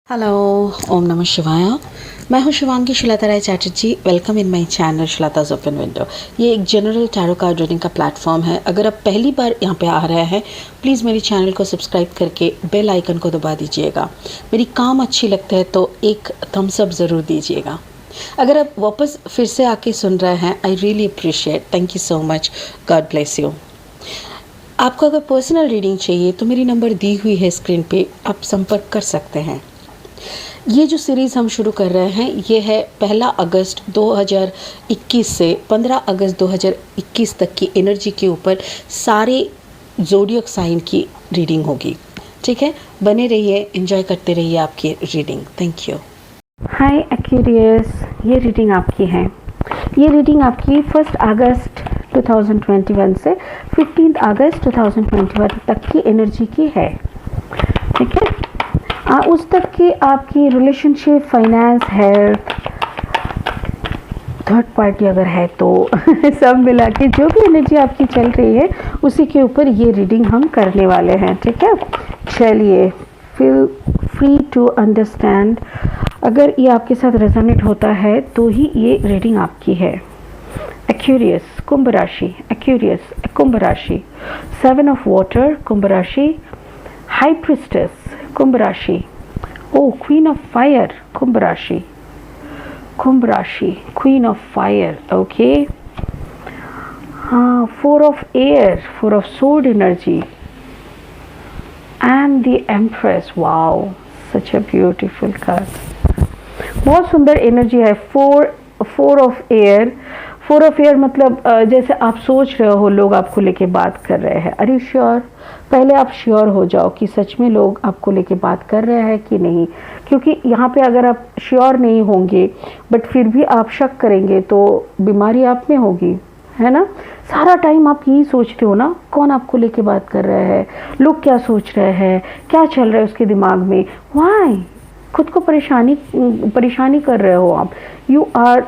Hello, ओम नमः शिवाय। मैं हूं Shivangi Shilata Roy Chatterjee. Welcome in my channel Shilata's open window. ये एक जनरल टैरो कार्ड रीडिंग का प्लेटफॉर्म है। अगर आप पहली बार यहां पे आ रहे हैं, प्लीज़ मेरी चैनल को सब्सक्राइब करके बेल आइकन को दबा दीजिएगा। मेरी काम अच्छी लगता है तो एक थम्स अप ज़रूर दीजिएगा। अगर आप वापस फिर से आके सुन रहे हैं, I really appreciate, thank you so much, God bless you. आपको अगर पर्सनल रीडिंग चाहिए तो मेरी नंबर दी हुई है स्क्रीन पे, आप संपर्क कर सकते हैं। ये जो सीरीज़ हम शुरू कर रहे हैं ये है 1 अगस्त 2021 से 15 अगस्त 2021 तक की एनर्जी के ऊपर सारे ज़ोडिएक साइन की रीडिंग होगी। ठीक है, बने रहिए, एंजॉय करते रहिए आपकी reading. Thank you. Hi Aquarius, ये रीडिंग आपकी है। ये रीडिंग आपकी 1 अगस्त 2021 से 15 अगस्त 2021 तक की एनर्जी की है। ठीक है, उस तक की आपकी relationship, finance, health, third party अगर है तो सब मिला के जो भी एनर्जी आपकी चल रही है उसी के ऊपर ये रीडिंग हम करने वाले हैं। ठीक है, चलिए, फील फ्री टू अंडरस्टैंड। अगर ये आपके साथ रेजोनेट होता है तो ही ये रीडिंग आपकी है। एक्वेरियस कुंभ राशि, एक्वेरियस कुंभ राशि, 7 ऑफ वाटर कुंभ राशि, हाई प्रिस्टेस कुंभ राशि, ओ क्वीन ऑफ फायर कुंभ राशि, कुंभ राशि, क्वीन ऑफ फायर। ओके, हाँ, 4 of air, 4 of sword energy and the empress. Wow, such a beautiful card, बहुत सुंदर एनर्जी है। 4 ऑफ एयर, 4 ऑफ एयर मतलब जैसे आप सोच रहे हो लोग आपको लेके बात कर रहे हैं। अरे श्योर, पहले आप श्योर हो जाओ कि सच में लोग आपको लेके बात कर रहे हैं कि नहीं, क्योंकि यहाँ पे अगर आप श्योर नहीं होंगे बट फिर भी आप शक करेंगे तो बीमारी आप में होगी, है ना। सारा टाइम आप यही सोचते हो ना, कौन आपको लेके बात कर रहे हैं, लोग क्या सोच रहे हैं, क्या चल रहा है उसके दिमाग में। व्हाई खुद को परेशानी कर रहे हो आप, you are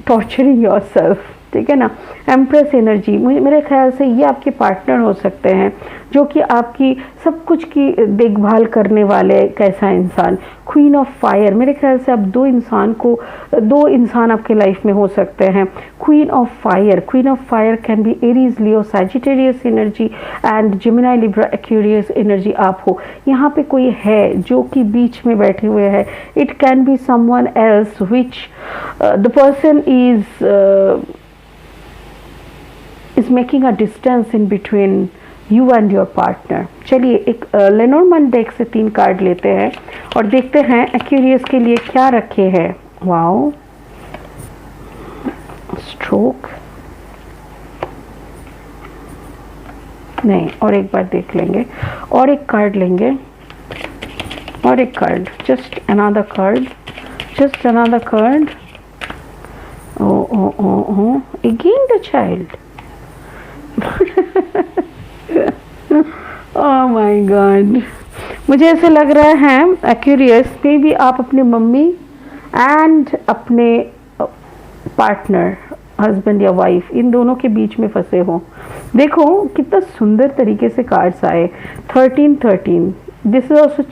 torturing yourself. ठीक है ना। एम्प्रेस एनर्जी, मेरे ख्याल से ये आपके पार्टनर हो सकते हैं जो कि आपकी सब कुछ की देखभाल करने वाले कैसा इंसान। क्वीन ऑफ फायर, मेरे ख्याल से आप दो इंसान आपके लाइफ में हो सकते हैं। Queen of fire can be Aries, Leo, Sagittarius energy and Gemini, Libra, Aquarius energy आप हो। यहाँ पे कोई है जो कि बीच में बैठे हुए है। It can be someone else which the person is making a distance in between you and your partner। चलिए, एक लेनोर्मन डेक से 3 कार्ड लेते हैं और देखते हैं एक्वेरियस के लिए क्या रखे हैं। वाओ, स्ट्रोक नहीं, और एक बार देख लेंगे, और एक कार्ड लेंगे, और एक card, just another card. Oh again the child. Oh my god, मुझे ऐसे लग रहा है एक्वेरियस में भी आप अपने मम्मी एंड अपने पार्टनर, हस्बैंड या वाइफ, इन दोनों के बीच में फंसे हो। देखो कितना सुंदर तरीके से कार्ड्स आए। 13, दिस इज ऑल्सो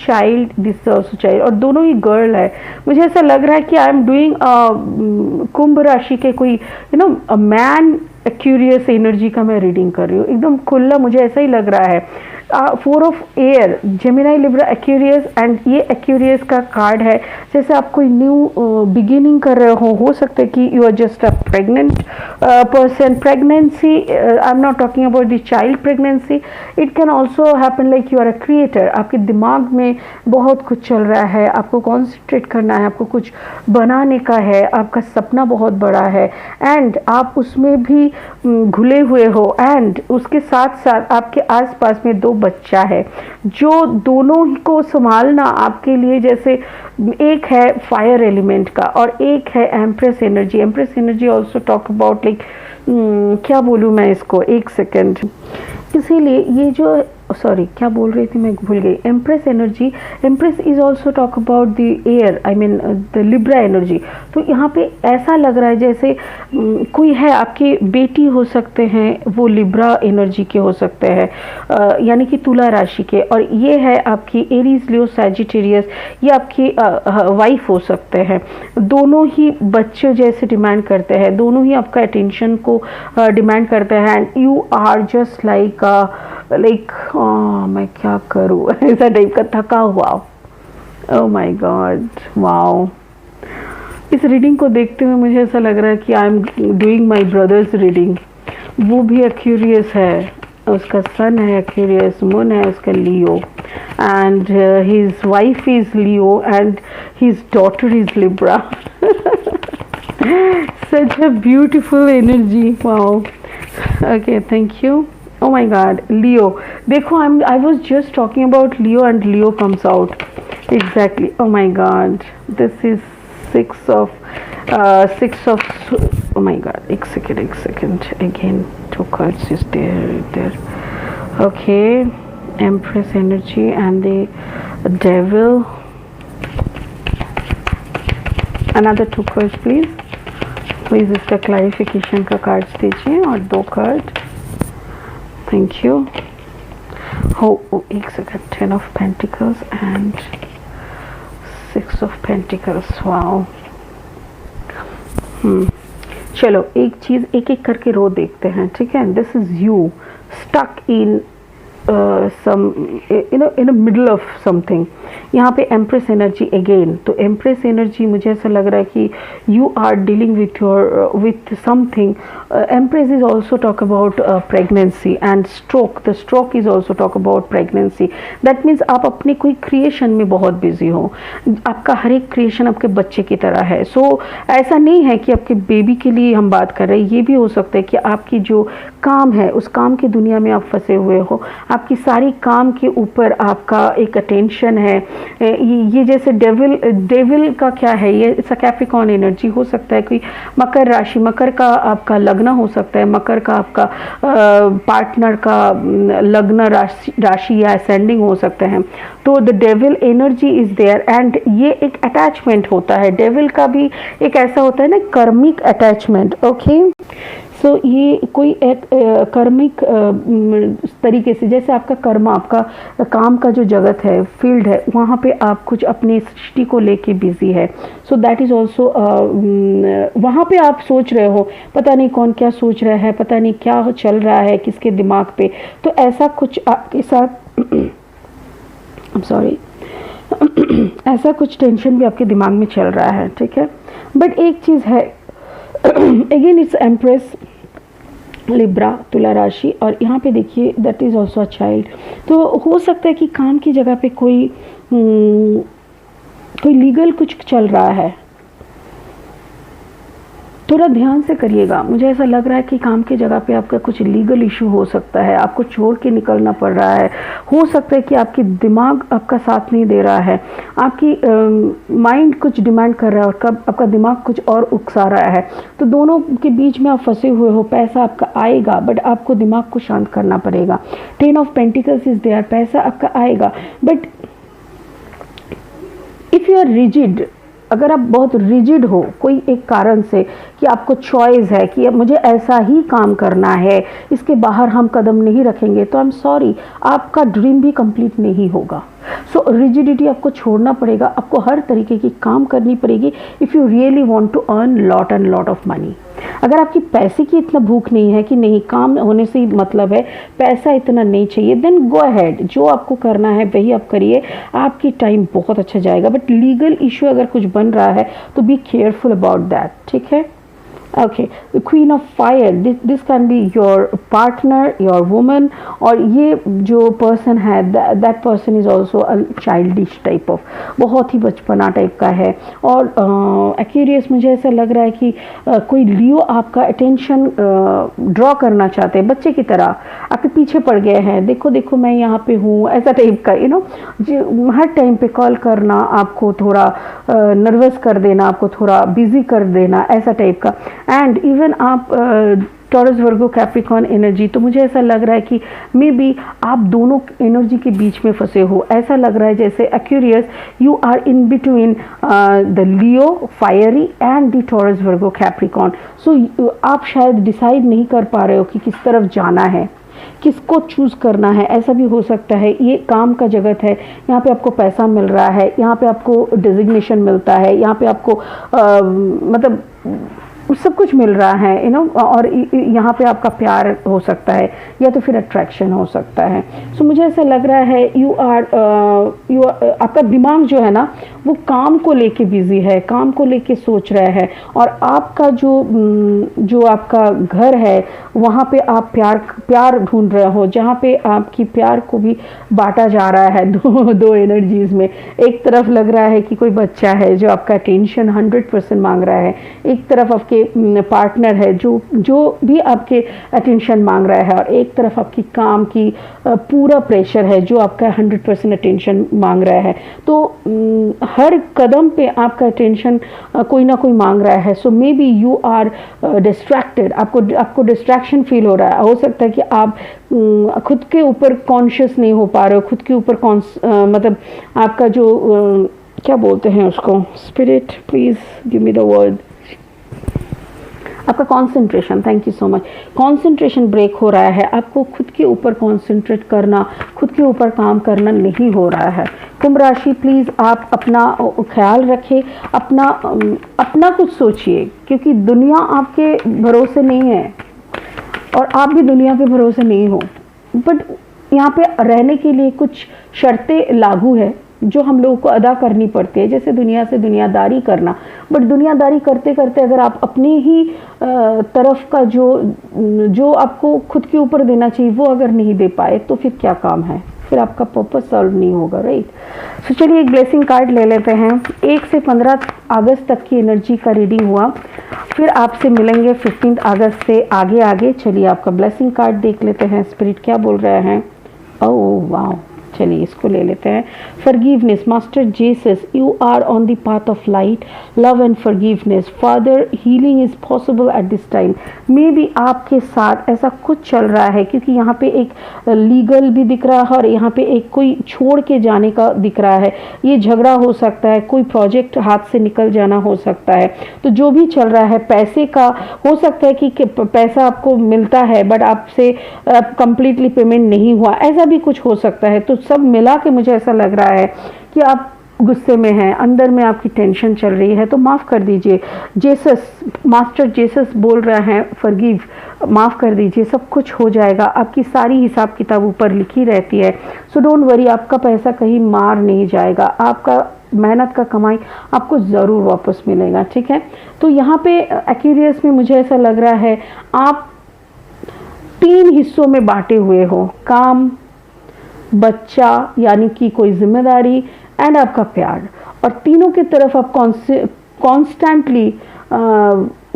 चाइल्ड, और दोनों ही गर्ल है। मुझे ऐसा लग रहा है कि आई एम डूइंग कुंभ राशि के कोई अ मैन एक्वेरियस एनर्जी का मैं रीडिंग कर रही हूँ, एकदम खुला, मुझे ऐसा ही लग रहा है। 4 of air, Gemini, Libra, Aquarius, and ये एक्वेरियस का कार्ड है जैसे आप कोई न्यू बिगिनिंग कर रहे हो सकता है कि you are just a pregnant person. Pregnancy, I am not talking about the child pregnancy, it can also happen like you are a creator. आपके दिमाग में बहुत कुछ चल रहा है, आपको कॉन्सेंट्रेट करना है, आपको कुछ बनाने का है, आपका सपना बहुत बड़ा है एंड आप उसमें भी घुले हुए हो। एंड उसके साथ साथ आपके आसपास में 2 बच्चा है जो दोनों ही को संभालना आपके लिए, जैसे एक है फायर एलिमेंट का और एक है empress energy also talk about like क्या बोलूँ मैं इसको, एक सेकेंड। इसीलिए ये जो सॉरी क्या बोल रही थी मैं भूल गई, empress energy, empress is also talk about the air, I mean the Libra energy. तो यहाँ पे ऐसा लग रहा है जैसे कोई है, आपकी बेटी हो सकते हैं, वो लिब्रा एनर्जी के हो सकते हैं, यानी कि तुला राशि के, और ये है आपकी एरीज लियो सैजिटेरियस, ये आपकी वाइफ हो सकते हैं। दोनों ही बच्चे जैसे डिमांड करते हैं, दोनों ही आपका अटेंशन को डिमांड करते हैं, and you are just like मैं क्या करूँ ऐसा टाइप का थका हुआ। Oh my god, wow. इस रीडिंग को देखते हुए मुझे ऐसा लग रहा है कि I am doing my brother's reading. वो भी एक्यूरियस है, उसका सन है एक्यूरियस, मून है उसका Leo, and his wife is Leo and his daughter is Libra. Such a beautiful energy, wow. Okay, thank you. Oh my God, Leo. देखो, I was just talking about Leo and Leo comes out. Exactly. Oh my God, this is six of. Oh my God, एक second. Again, two cards is there. Okay, Empress energy and the Devil. Another two cards, please. Please इसका clarification का cards दीजिए, और 2 card, thank you. हो एक second, 10 of pentacles and 6 of pentacles, wow. चलो एक चीज़ एक एक करके रो देखते हैं, ठीक है। This is you stuck in in the middle of something। यहाँ पे एम्प्रेस एनर्जी अगेन, तो एम्प्रेस एनर्जी मुझे ऐसा लग रहा है कि you are dealing with something. Empress is also talk about pregnancy and stroke, the stroke is also talk about pregnancy. That means आप अपने कोई क्रिएशन में बहुत बिजी हो, आपका हर एक क्रिएशन आपके बच्चे की तरह है। सो ऐसा नहीं है कि आपके बेबी के लिए हम बात कर रहे हैं, ये भी हो सकता है कि आपकी जो काम है उस काम की दुनिया में आप फंसे हुए हो, आपकी सारी काम के ऊपर आपका एक अटेंशन है। ये जैसे डेविल का क्या है, ये कैप्रिकॉर्न एनर्जी हो सकता है, कोई मकर राशि, मकर का आपका लग्न हो सकता है, मकर का आपका पार्टनर का लग्न राशि या असेंडिंग हो सकते हैं। तो the devil energy is there, and ये एक अटैचमेंट होता है। डेविल का भी एक ऐसा होता है ना, कर्मिक अटैचमेंट। ओके, सो ये कोई एक कर्मिक तरीके से, जैसे आपका कर्म, आपका काम का जो जगत है, फील्ड है, वहाँ पे आप कुछ अपनी सृष्टि को लेके बिजी है। सो दैट इज़ ऑल्सो, वहाँ पे आप सोच रहे हो, पता नहीं कौन क्या सोच रहा है, पता नहीं क्या चल रहा है किसके दिमाग पे। तो ऐसा कुछ आपके साथ ऐसा कुछ टेंशन भी आपके दिमाग में चल रहा है, ठीक है। बट एक चीज़ है, अगेन इट्स एम्प्रेस, लिब्रा, तुला राशि, और यहाँ पे देखिए that is also a child. तो हो सकता है कि काम की जगह पे कोई लीगल कुछ चल रहा है, थोड़ा ध्यान से करिएगा। मुझे ऐसा लग रहा है कि काम की जगह पे आपका कुछ लीगल इशू हो सकता है, आपको छोड़ के निकलना पड़ रहा है। हो सकता है कि आपकी दिमाग आपका साथ नहीं दे रहा है, आपकी माइंड कुछ डिमांड कर रहा है और आपका दिमाग कुछ और उकसा रहा है। तो दोनों के बीच में आप फंसे हुए हो। पैसा आपका आएगा, बट आपको दिमाग को शांत करना पड़ेगा। 10 ऑफ पेंटिकल्स इज देयर, पैसा आपका आएगा, but if you are rigid, अगर आप बहुत रिजिड हो कोई एक कारण से, कि आपको चॉइस है कि अब मुझे ऐसा ही काम करना है, इसके बाहर हम कदम नहीं रखेंगे, तो आई एम सॉरी, आपका ड्रीम भी कंप्लीट नहीं होगा। सो रिजिडिटी आपको छोड़ना पड़ेगा, आपको हर तरीके की काम करनी पड़ेगी if you really want to earn lot and lot of money. अगर आपकी पैसे की इतना भूख नहीं है कि नहीं काम होने से ही मतलब है, पैसा इतना नहीं चाहिए, देन गो अहेड, जो आपको करना है वही आप करिए, आपकी टाइम बहुत अच्छा जाएगा। बट लीगल इशू अगर कुछ बन रहा है तो बी केयरफुल अबाउट दैट, ठीक है। Okay, the Queen of Fire, this can be your partner, your woman, और ये जो person है, that person is also a childish type of, बहुत ही बचपना टाइप का है। और Aquarius, मुझे ऐसा लग रहा है कि कोई लियो आपका अटेंशन ड्रॉ करना चाहते हैं, बच्चे की तरह आपके पीछे पड़ गए हैं, देखो देखो मैं यहाँ पे हूँ, ऐसा टाइप का, हर टाइम पे कॉल करना, आपको थोड़ा नर्वस कर देना, आपको थोड़ा बिजी कर देना, ऐसा टाइप का। एंड इवन आप टॉरस वर्गो कैप्रिकॉर्न एनर्जी, तो मुझे ऐसा लग रहा है कि मे बी आप दोनों एनर्जी के बीच में फंसे हो। ऐसा लग रहा है जैसे Aquarius you are in between the Leo fiery and the Taurus Virgo Capricorn. So आप शायद डिसाइड नहीं कर पा रहे हो कि किस तरफ जाना है, किसको चूज़ करना है। ऐसा भी हो सकता है ये काम का जगत है, यहाँ पे आपको पैसा मिल रहा है, यहाँ पे आपको डिजिग्नेशन मिलता है, यहाँ पे आपको मतलब सब कुछ मिल रहा है, और यहाँ पे आपका प्यार हो सकता है या तो फिर अट्रैक्शन हो सकता है। सो मुझे ऐसा लग रहा है यू आर आपका दिमाग जो है ना वो काम को लेके बिजी है, काम को लेके सोच रहा है, और आपका जो आपका घर है वहाँ पे आप प्यार ढूंढ रहे हो, जहाँ पे आपकी प्यार को भी बांटा जा रहा है दो एनर्जीज में। एक तरफ लग रहा है कि कोई बच्चा है जो आपका अटेंशन 100% मांग रहा है, एक तरफ आपके पार्टनर है जो भी आपके अटेंशन मांग रहा है, और एक तरफ आपकी काम की पूरा प्रेशर है जो आपका 100% अटेंशन मांग रहा है। तो हर कदम पे आपका अटेंशन कोई ना कोई मांग रहा है। So maybe you are distracted, आपको डिस्ट्रैक्शन फील हो रहा है। हो सकता है कि आप खुद के ऊपर कॉन्शियस नहीं हो पा रहे हो, खुद के ऊपर मतलब आपका जो क्या बोलते हैं उसको, spirit please give me the word, आपका concentration, thank you so much, concentration break हो रहा है। आपको खुद के ऊपर कंसंट्रेट करना, खुद के ऊपर काम करना नहीं हो रहा है। कुंभ राशि प्लीज़ आप अपना ख्याल रखें, अपना कुछ सोचिए, क्योंकि दुनिया आपके भरोसे नहीं है और आप भी दुनिया के भरोसे नहीं हो। बट यहाँ पे रहने के लिए कुछ शर्तें लागू है जो हम लोगों को अदा करनी पड़ती है, जैसे दुनिया से दुनियादारी करना। बट दुनियादारी करते करते अगर आप अपने ही तरफ का जो आपको खुद के ऊपर देना चाहिए वो अगर नहीं दे पाए तो फिर क्या काम है, फिर आपका पर्पस सॉल्व नहीं होगा, राइट। सो चलिए एक ब्लेसिंग कार्ड ले लेते हैं। 1 से 15 अगस्त तक की एनर्जी का रीडिंग हुआ, फिर आपसे मिलेंगे 15 अगस्त से आगे। चलिए आपका ब्लेसिंग कार्ड देख लेते हैं, स्पिरिट क्या बोल रहे हैं। ओह वाओ, चलिए इसको ले लेते हैं। Forgiveness, master Jesus, you are on the path of light, love and forgiveness. Father, healing is possible at this time. Maybe आपके साथ ऐसा कुछ चल रहा है, क्योंकि यहाँ पे एक लीगल भी दिख रहा है और यहाँ पे एक कोई छोड़ के जाने का दिख रहा है। ये झगड़ा हो सकता है, कोई प्रोजेक्ट हाथ से निकल जाना हो सकता है। तो जो भी चल रहा है, पैसे का हो सकता है कि पैसा आपको मिलता है बट आपसे कंप्लीटली पेमेंट नहीं हुआ, ऐसा भी कुछ हो सकता है। तो सब मिला के मुझे ऐसा लग रहा है कि आप गुस्से में हैं, अंदर में आपकी टेंशन चल रही है, तो माफ़ कर दीजिए। जेसस, मास्टर जेसस बोल रहे हैं फॉरगिव, माफ़ कर दीजिए, सब कुछ हो जाएगा। आपकी सारी हिसाब किताब ऊपर लिखी रहती है। सो डोंट वरी, आपका पैसा कहीं मार नहीं जाएगा, आपका मेहनत का कमाई आपको ज़रूर वापस मिलेगा, ठीक है। तो यहाँ पे एक्यूरियस में मुझे ऐसा लग रहा है आप 3 हिस्सों में बांटे हुए हो, काम, बच्चा यानी कि कोई जिम्मेदारी एंड आपका प्यार, और तीनों की तरफ आप कॉन्स्टेंटली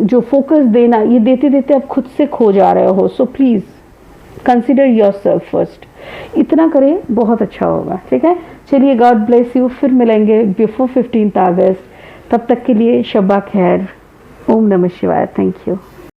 जो फोकस देना, ये देते देते आप खुद से खो जा रहे हो। So please consider yourself first, इतना करें बहुत अच्छा होगा, ठीक है। चलिए गॉड ब्लेस यू, फिर मिलेंगे बिफोर 15 अगस्त, तब तक के लिए शब्बा खैर, ओम नमः शिवाय, थैंक यू।